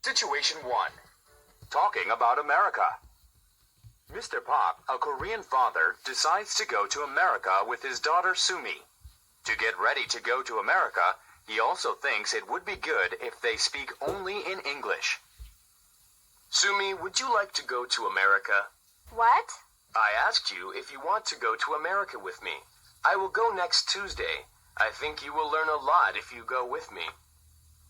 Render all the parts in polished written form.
Situation 1. Talking about America. Mr. Park, a Korean father, decides to go to America with his daughter Sumi. To get ready to go to America, he also thinks it would be good if they speak only in English. Sumi, would you like to go to America? What? I asked you if you want to go to America with me. I will go next Tuesday. I think you will learn a lot if you go with me.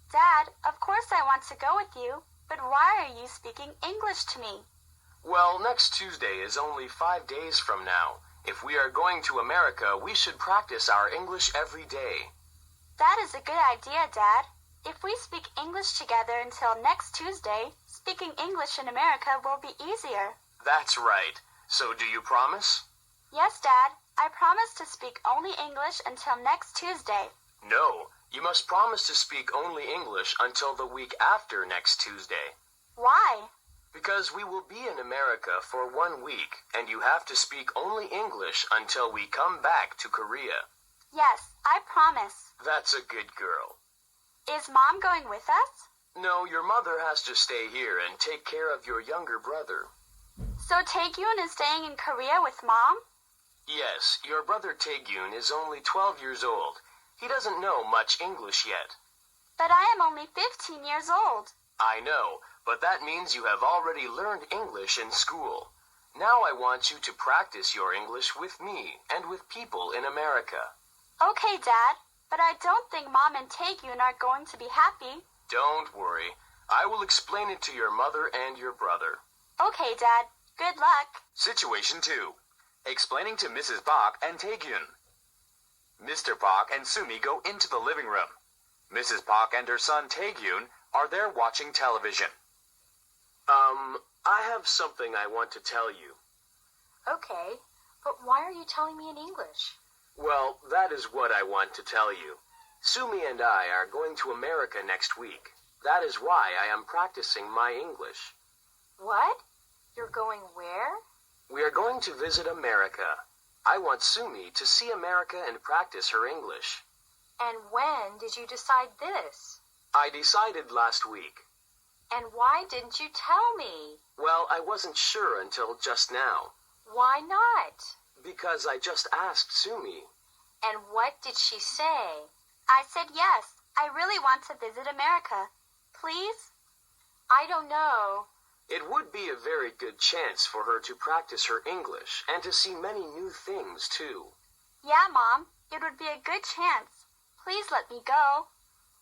Dad, of course I want to go with you, but why are you speaking English to me? Well, next Tuesday is only 5 days from now. If we are going to America, we should practice our English every day. That is a good idea, Dad. If we speak English together until next Tuesday, speaking English in America will be easier. That's right. So do you promise? Yes, Dad. I promise to speak only English until next Tuesday. No, you must promise to speak only English until the week after next Tuesday. Why? Because we will be in America for 1 week, and you have to speak only English until we come back to Korea. Yes, I promise. That's a good girl. Is Mom going with us? No, your mother has to stay here and take care of your younger brother. So Taekyun is staying in Korea with Mom? Yes, your brother Taekyun is only 12 years old. He doesn't know much English yet. But I am only 15 years old. I know, but that means you have already learned English in school. Now I want you to practice your English with me and with people in America. Okay, Dad, but I don't think Mom and Taekyun are going to be happy. Don't worry. I will explain it to your mother and your brother. Okay, Dad. Good luck. Situation 2. Explaining to Mrs. Park and Taekyun. Mr. Park and Sumi go into the living room. Mrs. Park and her son Taekyun are there watching television. I have something I want to tell you. Okay, but why are you telling me in English? Well, that is what I want to tell you. Sumi and I are going to America next week. That is why I am practicing my English. What? You're going where? We are going to visit America. I want Sumi to see America and practice her English. And when did you decide this? I decided last week. And why didn't you tell me? Well, I wasn't sure until just now. Why not? Because I just asked Sumi. And what did she say? I said yes. I really want to visit America. Please? I don't know. It would be a very good chance for her to practice her English and to see many new things, too. Yeah, Mom. It would be a good chance. Please let me go.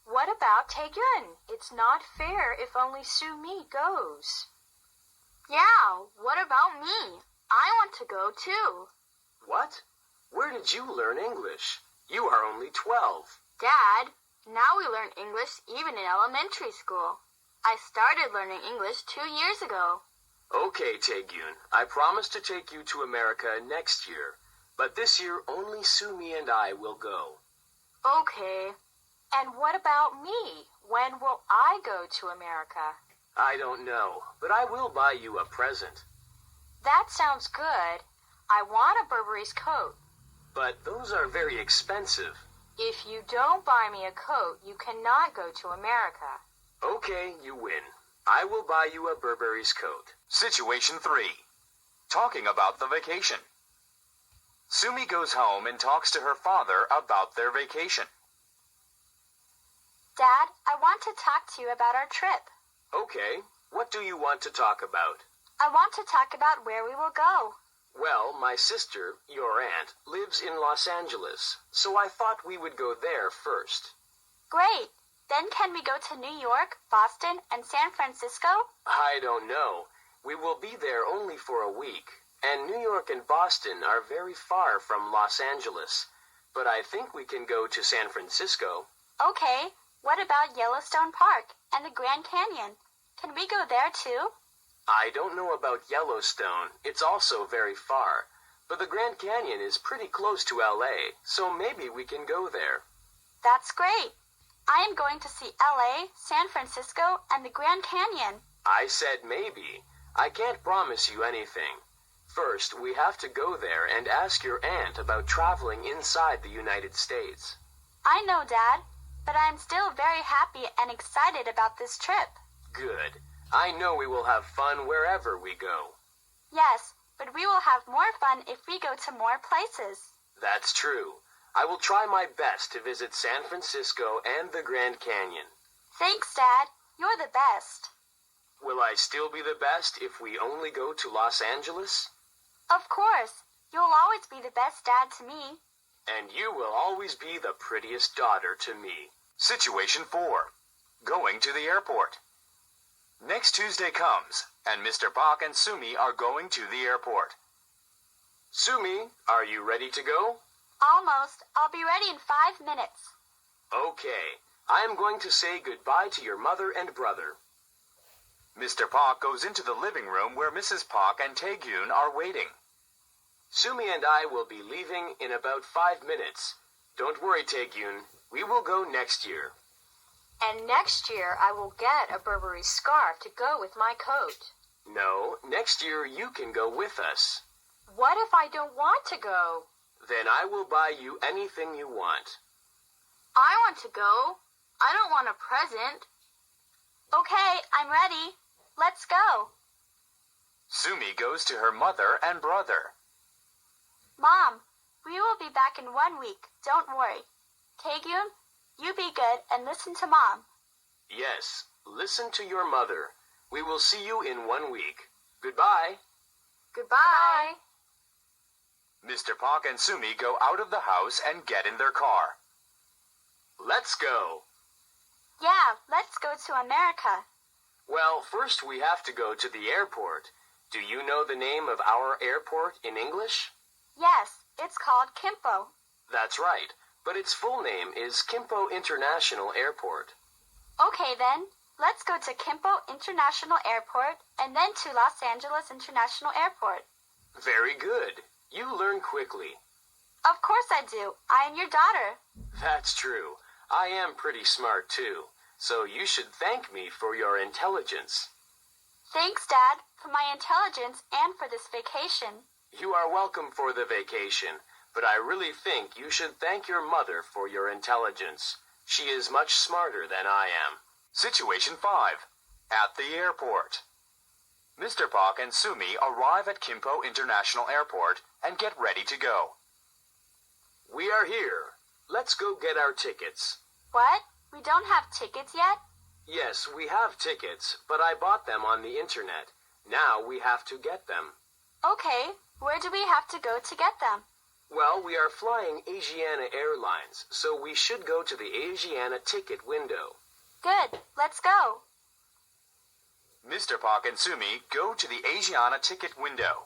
What about Taekyun? It's not fair if only Sumi goes. Yeah, what about me? I want to go, too. What? Where did you learn English? You are only 12. Dad, now we learn English even in elementary school. I started learning English 2 years ago. Okay, Taekyun, I promise to take you to America next year. But this year, only Sumi and I will go. Okay. And what about me? When will I go to America? I don't know, but I will buy you a present. That sounds good. I want a Burberry's coat. But those are very expensive. If you don't buy me a coat, you cannot go to America. Okay, you win. I will buy you a Burberry's coat. Situation 3. Talking about the vacation. Sumi goes home and talks to her father about their vacation. Dad, I want to talk to you about our trip. Okay, what do you want to talk about? I want to talk about where we will go. Well, my sister, your aunt, lives in Los Angeles, so I thought we would go there first. Great. Then can we go to New York, Boston, and San Francisco? I don't know. We will be there only for a week, and New York and Boston are very far from Los Angeles. But I think we can go to San Francisco. Okay. What about Yellowstone Park and the Grand Canyon? Can we go there too? I don't know about Yellowstone. It's also very far. But the Grand Canyon is pretty close to LA, so maybe we can go there. That's great. I am going to see LA, San Francisco, and the Grand Canyon. I said maybe. I can't promise you anything. First, we have to go there and ask your aunt about traveling inside the United States. I know, Dad, but I am still very happy and excited about this trip. Good. I know we will have fun wherever we go. Yes, but we will have more fun if we go to more places. That's true. I will try my best to visit San Francisco and the Grand Canyon. Thanks, Dad. You're the best. Will I still be the best if we only go to Los Angeles? Of course. You'll always be the best dad to me. And you will always be the prettiest daughter to me. Situation 4. Going to the airport. Next Tuesday comes, and Mr. Park and Sumi are going to the airport. Sumi, are you ready to go? Almost. I'll be ready in 5 minutes. Okay. I am going to say goodbye to your mother and brother. Mr. Park goes into the living room where Mrs. Park and Tae-gyun are waiting. Sumi and I will be leaving in about 5 minutes. Don't worry, Tae-gyun. We will go next year. And next year I will get a Burberry scarf to go with my coat. No, next year you can go with us. What if I don't want to go? Then I will buy you anything you want. I want to go. I don't want a present. Okay, I'm ready. Let's go. Sumi goes to her mother and brother. Mom, we will be back in 1 week. Don't worry. Tae-gyun, you be good and listen to Mom. Yes, listen to your mother. We will see you in 1 week. Goodbye. Goodbye. Mr. Park and Sumi go out of the house and get in their car. Let's go. Yeah, let's go to America. Well, first we have to go to the airport. Do you know the name of our airport in English? Yes, it's called Kimpo. That's right, but its full name is Kimpo International Airport. Okay then, let's go to Kimpo International Airport and then to Los Angeles International Airport. Very good. You learn quickly. Of course I do. I am your daughter. That's true. I am pretty smart too, so you should thank me for your intelligence. Thanks, Dad, for my intelligence and for this vacation. You are welcome for the vacation, but I really think you should thank your mother for your intelligence. She is much smarter than I am. Situation 5. At the airport. Mr. Park and Sumi arrive at Kimpo International Airport and get ready to go. We are here. Let's go get our tickets. What? We don't have tickets yet? Yes, we have tickets, but I bought them on the internet. Now we have to get them. Okay, where do we have to go to get them? Well, we are flying Asiana Airlines, so we should go to the Asiana ticket window. Good, let's go. Mr. Park and Sumi go to the Asiana ticket window.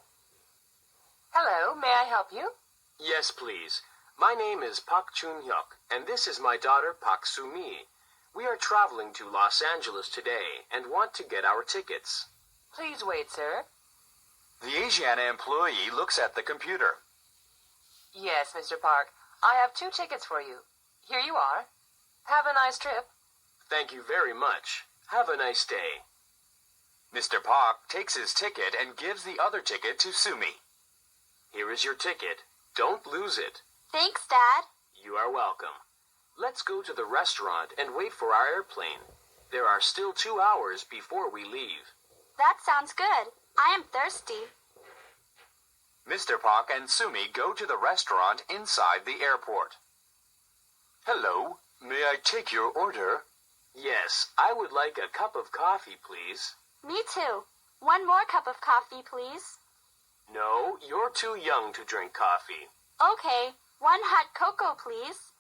Hello, may I help you? Yes, please. My name is Park Chun-hyuk, and this is my daughter Park Sumi. We are traveling to Los Angeles today and want to get our tickets. Please wait, sir. The Asiana employee looks at the computer. Yes, Mr. Park. I have 2 tickets for you. Here you are. Have a nice trip. Thank you very much. Have a nice day. Mr. Park takes his ticket and gives the other ticket to Sumi. Here is your ticket. Don't lose it. Thanks, Dad. You are welcome. Let's go to the restaurant and wait for our airplane. There are still 2 hours before we leave. That sounds good. I am thirsty. Mr. Park and Sumi go to the restaurant inside the airport. Hello, may I take your order? Yes, I would like a cup of coffee, please. Me too. 1 more cup of coffee, please. No, you're too young to drink coffee. Okay, 1 hot cocoa, please.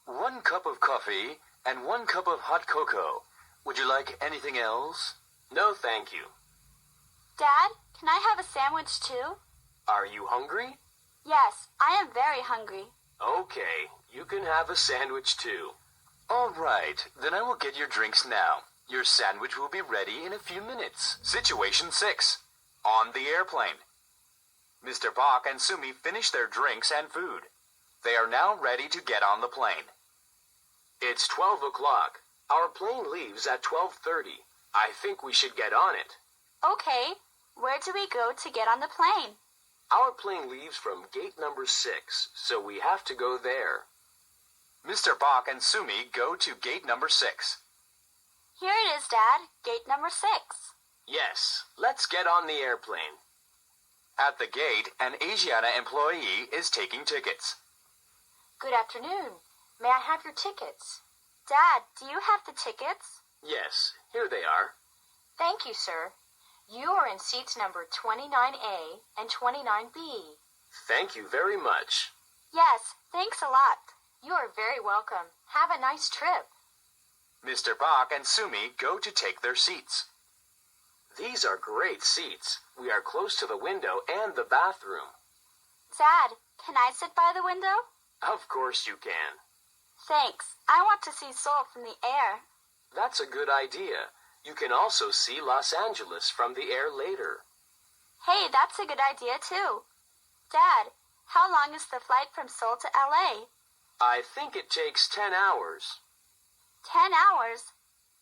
1 cup of coffee and 1 cup of hot cocoa. Would you like anything else? No, thank you. Dad, can I have a sandwich too? Are you hungry? Yes, I am very hungry. Okay, you can have a sandwich too. All right, then I will get your drinks now. Your sandwich will be ready in a few minutes. Situation 6. On the airplane. Mr. Park and Sumi finish their drinks and food. They are now ready to get on the plane. It's 12 o'clock. Our plane leaves at 12:30. I think we should get on it. Okay, where do we go to get on the plane? Our plane leaves from gate number 6, so we have to go there. Mr. Park and Sumi go to gate number 6. Here it is, Dad. Gate number 6. Yes, let's get on the airplane. At the gate, an Asiana employee is taking tickets. Good afternoon. May I have your tickets? Dad, do you have the tickets? Yes, here they are. Thank you, sir. You are in seats number 29A and 29B. Thank you very much. Yes, thanks a lot. You are very welcome. Have a nice trip. Mr. Park and Sumi go to take their seats. These are great seats. We are close to the window and the bathroom. Dad, can I sit by the window? Of course you can. Thanks. I want to see Seoul from the air. That's a good idea. You can also see Los Angeles from the air later. Hey, that's a good idea too. Dad, how long is the flight from Seoul to LA? I think it takes 10 hours. 10 hours?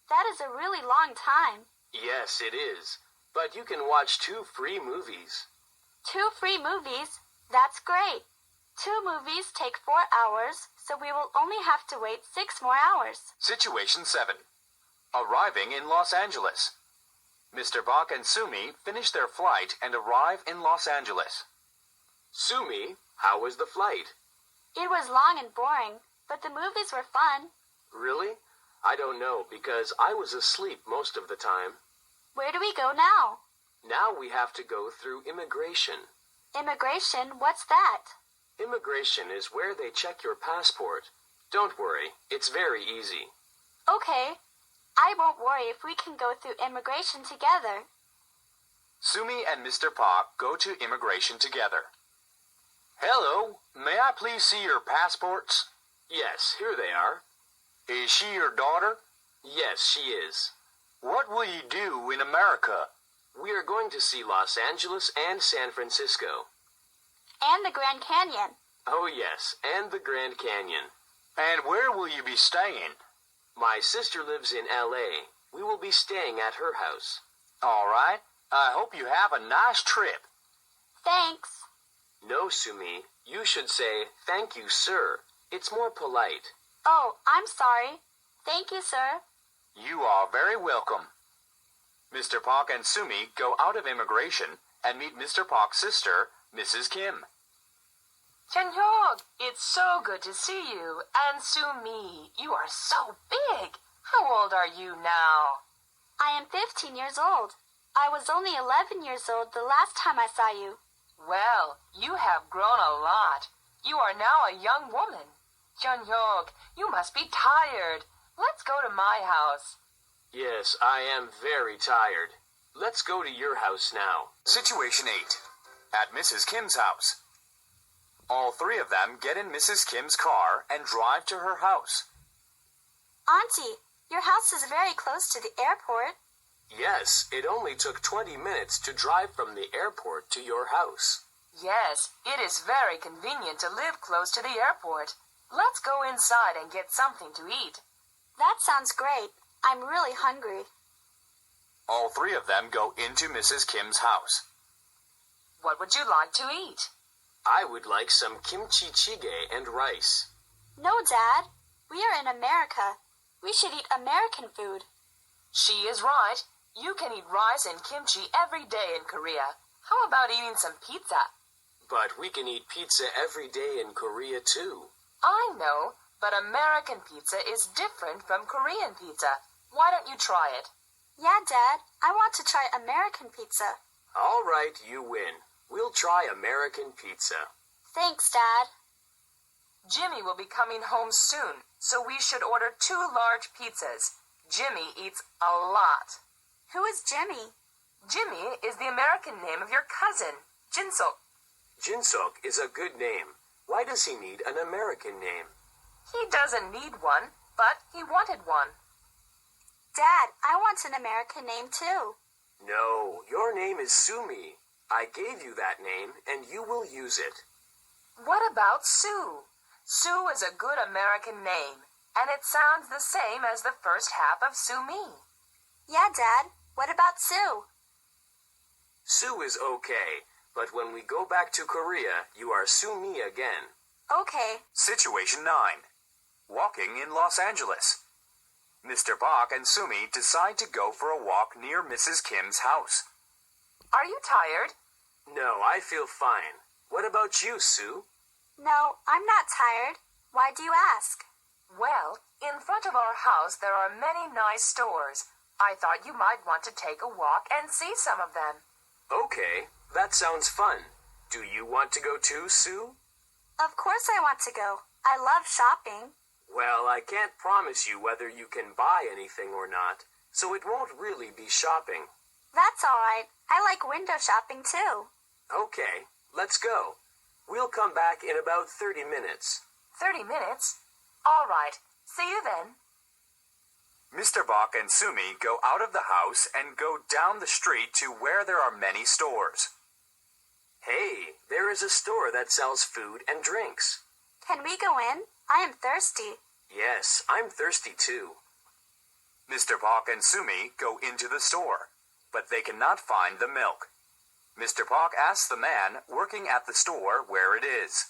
That is a really long time. Yes, it is. But you can watch 2 free movies. 2 free movies? That's great. 2 movies take 4 hours, so we will only have to wait 6 more hours. Situation 7. Arriving in Los Angeles. Mr. Bach and Sumi finish their flight and arrive in Los Angeles. Sumi, how was the flight? It was long and boring, but the movies were fun. Really? I don't know because I was asleep most of the time. Where do we go now? Now we have to go through immigration. Immigration? What's that? Immigration is where they check your passport. Don't worry, it's very easy. Okay. I won't worry if we can go through immigration together. Sumi and Mr. Park go to immigration together. Hello, may I please see your passports? Yes, here they are. Is she your daughter? Yes, she is. What will you do in America? We are going to see Los Angeles and San Francisco. And the Grand Canyon. Oh yes, and the Grand Canyon. And where will you be staying? My sister lives in LA. We will be staying at her house. All right. I hope you have a nice trip. Thanks. No, Sumi, you should say, thank you, sir. It's more polite. Oh, I'm sorry. Thank you, sir. You are very welcome. Mr. Park and Sumi go out of immigration and meet Mr. Park's sister, Mrs. Kim. Hyuk, it's so good to see you. And Sumi, you are so big. How old are you now? I am 15 years old. I was only 11 years old the last time I saw you. Well, you have grown a lot. You are now a young woman. Hyuk, you must be tired. Let's go to my house. Yes, I am very tired. Let's go to your house now. Situation 8. At Mrs. Kim's house. All 3 of them get in Mrs. Kim's car and drive to her house. Auntie, your house is very close to the airport. Yes, it only took 20 minutes to drive from the airport to your house. Yes, it is very convenient to live close to the airport. Let's go inside and get something to eat. That sounds great. I'm really hungry. All 3 of them go into Mrs. Kim's house. What would you like to eat? I would like some kimchi jjigae and rice. No, Dad. We are in America. We should eat American food. She is right. You can eat rice and kimchi every day in Korea. How about eating some pizza? But we can eat pizza every day in Korea too. I know, but American pizza is different from Korean pizza. Why don't you try it? Yeah, Dad. I want to try American pizza. All right, you win. We'll try American pizza. Thanks, Dad. Jimmy will be coming home soon, so we should order 2 large pizzas. Jimmy eats a lot. Who is Jimmy? Jimmy is the American name of your cousin, Jinsuk. Jinsuk is a good name. Why does he need an American name? He doesn't need one, but he wanted one. Dad, I want an American name too. No, your name is Sumi. I gave you that name, and you will use it. What about Sue? Sue is a good American name, and it sounds the same as the first half of Sumi. Yeah, Dad. What about Sue? Sue is okay, but when we go back to Korea, you are Sumi again. Okay. Situation 9. Walking in Los Angeles. Mr. Bach and Sumi decide to go for a walk near Mrs. Kim's house. Are you tired? No, I feel fine. What about you, Sue? No, I'm not tired. Why do you ask? Well, in front of our house there are many nice stores. I thought you might want to take a walk and see some of them. Okay, that sounds fun. Do you want to go too, Sue? Of course I want to go. I love shopping. Well, I can't promise you whether you can buy anything or not, so it won't really be shopping. That's all right. I like window shopping too. Okay, let's go. We'll come back in about 30 minutes. 30 minutes? All right. See you then. Mr. Bach and Sumi go out of the house and go down the street to where there are many stores. Hey, there is a store that sells food and drinks. Can we go in? I am thirsty. Yes, I'm thirsty too. Mr. Bach and Sumi go into the store, but they cannot find the milk. Mr. Bach asks the man working at the store where it is.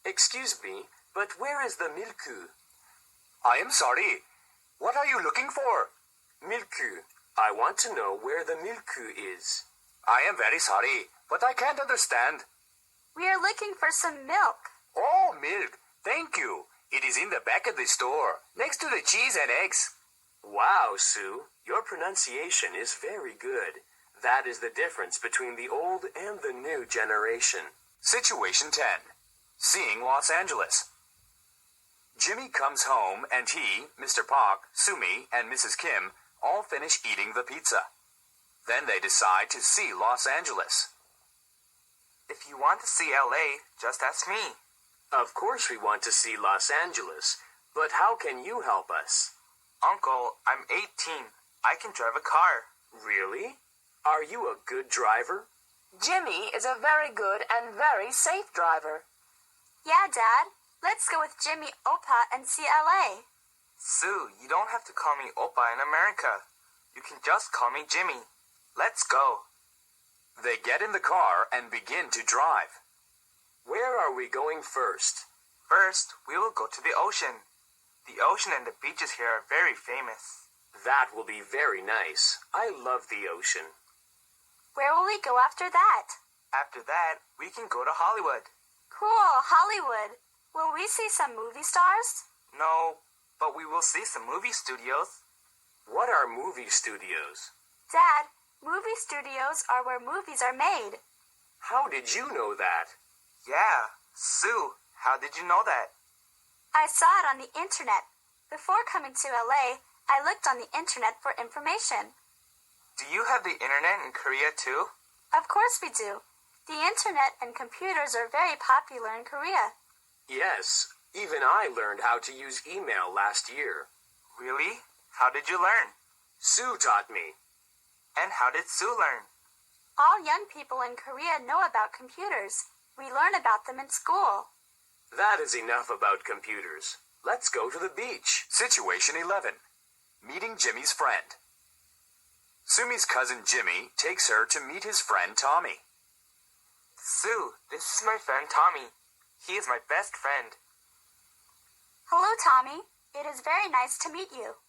Excuse me, but where is the milku? I am sorry. What are you looking for? Milku. I want to know where the milku is. I am very sorry, but I can't understand. We are looking for some milk. Oh, milk. Thank you. It is in the back of the store, next to the cheese and eggs. Wow, Sue, your pronunciation is very good. That is the difference between the old and the new generation. Situation 10. Seeing Los Angeles. Jimmy comes home and he, Mr. Park, Sumi, and Mrs. Kim all finish eating the pizza. Then they decide to see Los Angeles. If you want to see LA, just ask me. Of course we want to see Los Angeles, but how can you help us? Uncle, I'm 18. I can drive a car. Really? Are you a good driver? Jimmy is a very good and very safe driver. Yeah, Dad. Let's go with Jimmy, Opa, and see LA. Sue, you don't have to call me Opa in America. You can just call me Jimmy. Let's go. They get in the car and begin to drive. Where are we going first? First, we will go to the ocean. The ocean and the beaches here are very famous. That will be very nice. I love the ocean. Where will we go after that? After that, we can go to Hollywood. Cool, Hollywood. Will we see some movie stars? No, but we will see some movie studios. What are movie studios? Dad, movie studios are where movies are made. How did you know that? Yeah, Sue, how did you know that? I saw it on the internet. Before coming to LA, I looked on the internet for information. Do you have the internet in Korea too? Of course we do. The internet and computers are very popular in Korea. Yes, even I learned how to use email last year. Really? How did you learn? Sue taught me. And how did Sue learn? All young people in Korea know about computers. We learn about them in school. That is enough about computers. Let's go to the beach. Situation 11. Meeting Jimmy's friend. Sumi's cousin Jimmy takes her to meet his friend Tommy. Sue, this is my friend Tommy. He is my best friend. Hello, Tommy. It is very nice to meet you.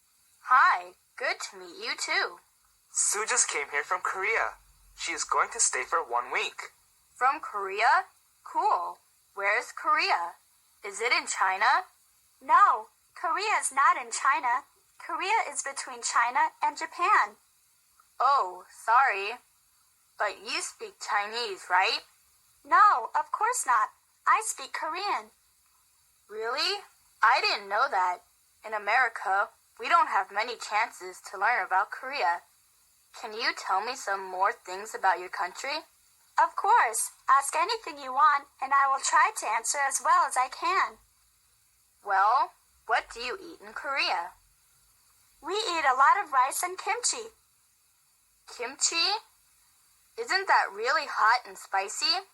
Hi, good to meet you too. Sue just came here from Korea. She is going to stay for 1 week. From Korea? Cool. Where's Korea? Is it in China? No, Korea is not in China. Korea is between China and Japan. Oh, sorry. But you speak Chinese, right? No, of course not. I speak Korean. Really? I didn't know that. In America, we don't have many chances to learn about Korea. Can you tell me some more things about your country? Of course. Ask anything you want, and I will try to answer as well as I can. Well, what do you eat in Korea? We eat a lot of rice and kimchi. Kimchi? Isn't that really hot and spicy?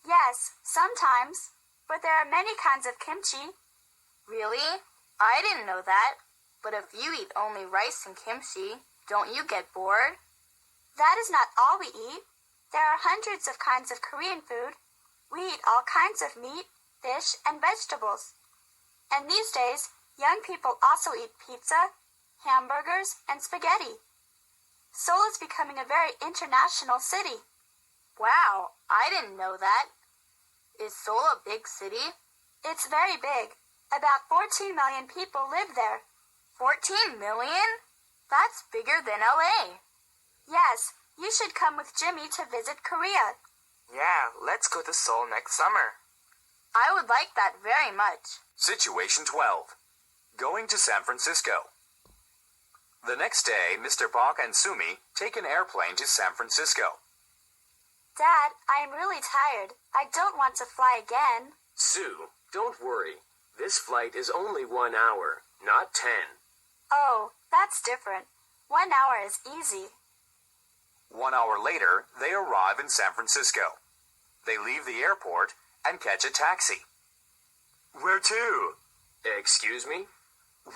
Yes, sometimes. But there are many kinds of kimchi. Really? I didn't know that. But if you eat only rice and kimchi, don't you get bored? That is not all we eat. There are hundreds of kinds of Korean food. We eat all kinds of meat, fish, and vegetables. And these days, Young people also eat pizza, hamburgers, and spaghetti. Seoul is becoming a very international city. Wow, I didn't know that. Is Seoul a big city? It's very big. About 14 million people live there. 14 million? That's bigger than LA. Yes, you should come with Jimmy to visit Korea. Yeah, let's go to Seoul next summer. I would like that very much. Situation 12. Going to San Francisco. The next day, Mr. Park and Sumi take an airplane to San Francisco. Dad, I am really tired. I don't want to fly again. Sue, don't worry. This flight is only 1 hour, not 10. Oh, that's different. 1 hour is easy. 1 hour later, they arrive in San Francisco. They leave the airport and catch a taxi. Where to? Excuse me?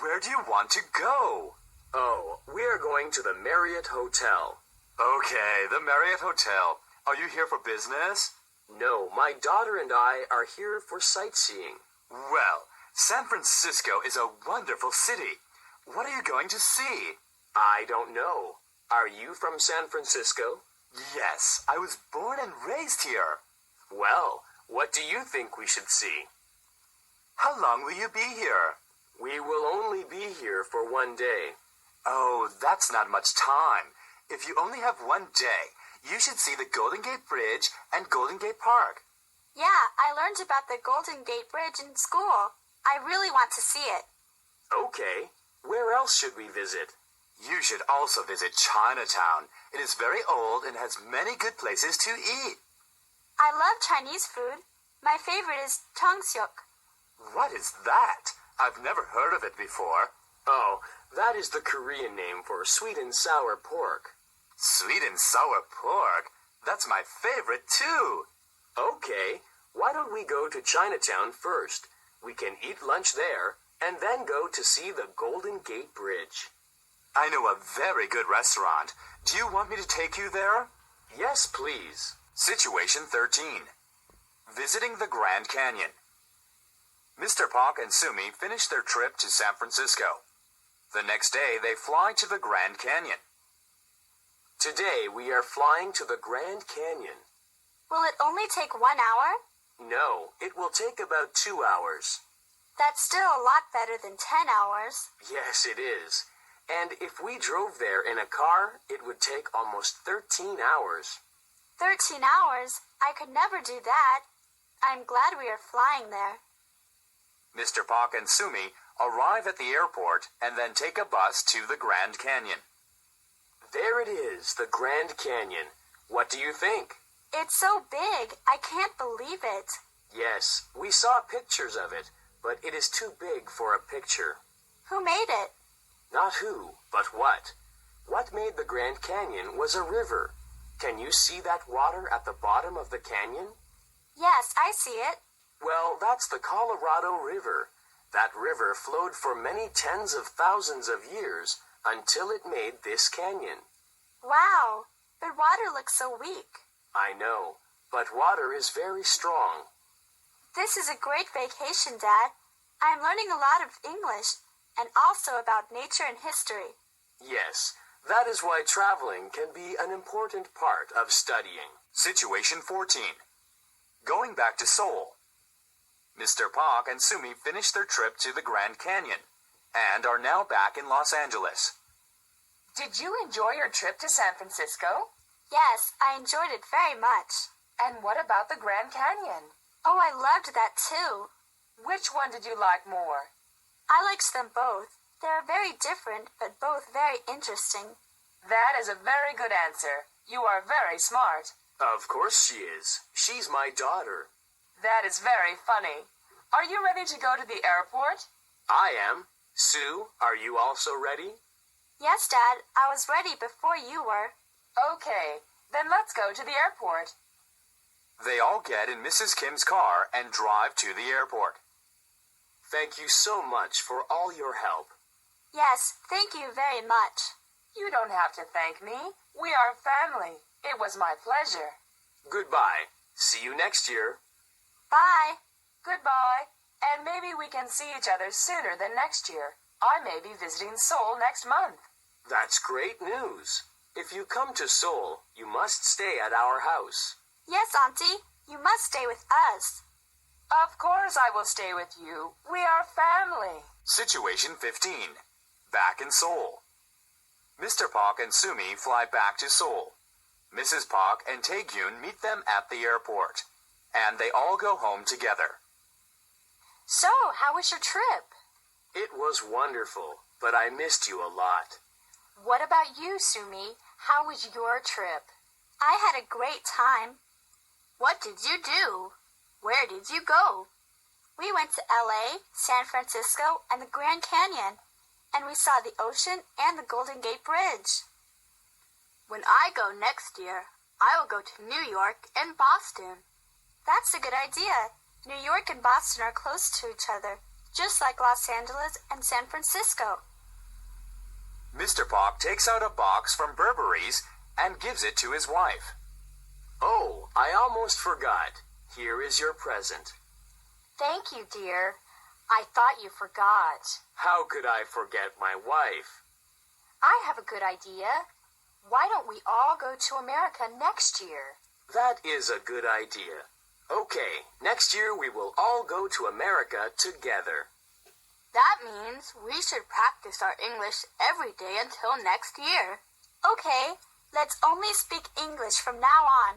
Where do you want to go? Oh, we are going to the Marriott Hotel. Okay, the Marriott Hotel. Are you here for business? No, my daughter and I are here for sightseeing. Well, San Francisco is a wonderful city. What are you going to see? I don't know. Are you from San Francisco? Yes, I was born and raised here. Well, what do you think we should see? How long will you be here? We will only be here for 1 day. Oh, that's not much time. If you only have 1 day, you should see the Golden Gate Bridge and Golden Gate Park. Yeah, I learned about the Golden Gate Bridge in school. I really want to see it. Okay. Where else should we visit? You should also visit Chinatown. It is very old and has many good places to eat. I love Chinese food. My favorite is tonggseok. What is that? I've never heard of it before. Oh, that is the Korean name for sweet and sour pork. Sweet and sour pork? That's my favorite too. Okay, why don't we go to Chinatown first? We can eat lunch there and then go to see the Golden Gate Bridge. I know a very good restaurant. Do you want me to take you there? Yes, please. Situation 13. Visiting the Grand Canyon. Mr. Park and Sumi finish their trip to San Francisco. The next day, they fly to the Grand Canyon. Today we are flying to the Grand Canyon. Will it only take 1 hour? No, it will take about 2 hours. That's still a lot better than 10 hours. Yes, it is. And if we drove there in a car, it would take almost 13 hours. 13 hours? I could never do that. I'm glad we are flying there. Mr. Park and Sumi arrive at the airport and then take a bus to the Grand Canyon. There it is, the Grand Canyon. What do you think? It's so big, I can't believe it. Yes, we saw pictures of it, but it is too big for a picture. Who made it? Not who, but what. What made the Grand Canyon was a river. Can you see that water at the bottom of the canyon? Yes, I see it. Well, that's the Colorado River. That river flowed for many tens of thousands of years until it made this canyon. Wow, but water looks so weak. I know, but water is very strong. This is a great vacation, Dad. I'm learning a lot of English and also about nature and history. Yes, that is why traveling can be an important part of studying. Situation 14. Going back to Seoul. Mr. Park and Sumi finish their trip to the Grand Canyon and are now back in Los Angeles. Did you enjoy your trip to San Francisco? Yes, I enjoyed it very much. And what about the Grand Canyon? Oh, I loved that too. Which one did you like more? I liked them both. They are very different, but both very interesting. That is a very good answer. You are very smart. Of course she is. She's my daughter. That is very funny. Are you ready to go to the airport? I am. Sue, are you also ready? Yes, Dad, I was ready before you were. Okay, then let's go to the airport. They all get in Mrs. Kim's car and drive to the airport. Thank you so much for all your help. Yes, thank you very much. You don't have to thank me. We are family. It was my pleasure. Goodbye. See you next year. Bye. Goodbye. And maybe we can see each other sooner than next year. I may be visiting Seoul next month. That's great news. If you come to Seoul, you must stay at our house. Yes, Auntie. You must stay with us. Of course I will stay with you. We are family. Situation 15. Back in Seoul. Mr. Park and Sumi fly back to Seoul. Mrs. Park and Taegyun meet them at the airport, and they all go home together. So, how was your trip? It was wonderful, but I missed you a lot. What about you, Sumi? How was your trip? I had a great time. What did you do? Where did you go? We went to LA, San Francisco, and the Grand Canyon, and we saw the ocean and the Golden Gate Bridge. When I go next year, I will go to New York and Boston. That's a good idea. New York and Boston are close to each other, just like Los Angeles and San Francisco. Mr. Park takes out a box from Burberry's and gives it to his wife. Oh, I almost forgot. Here is your present. Thank you, dear. I thought you forgot. How could I forget my wife? I have a good idea. Why don't we all go to America next year? That is a good idea. Okay, next year we will all go to America together. That means we should practice our English every day until next year. Okay, let's only speak English from now on.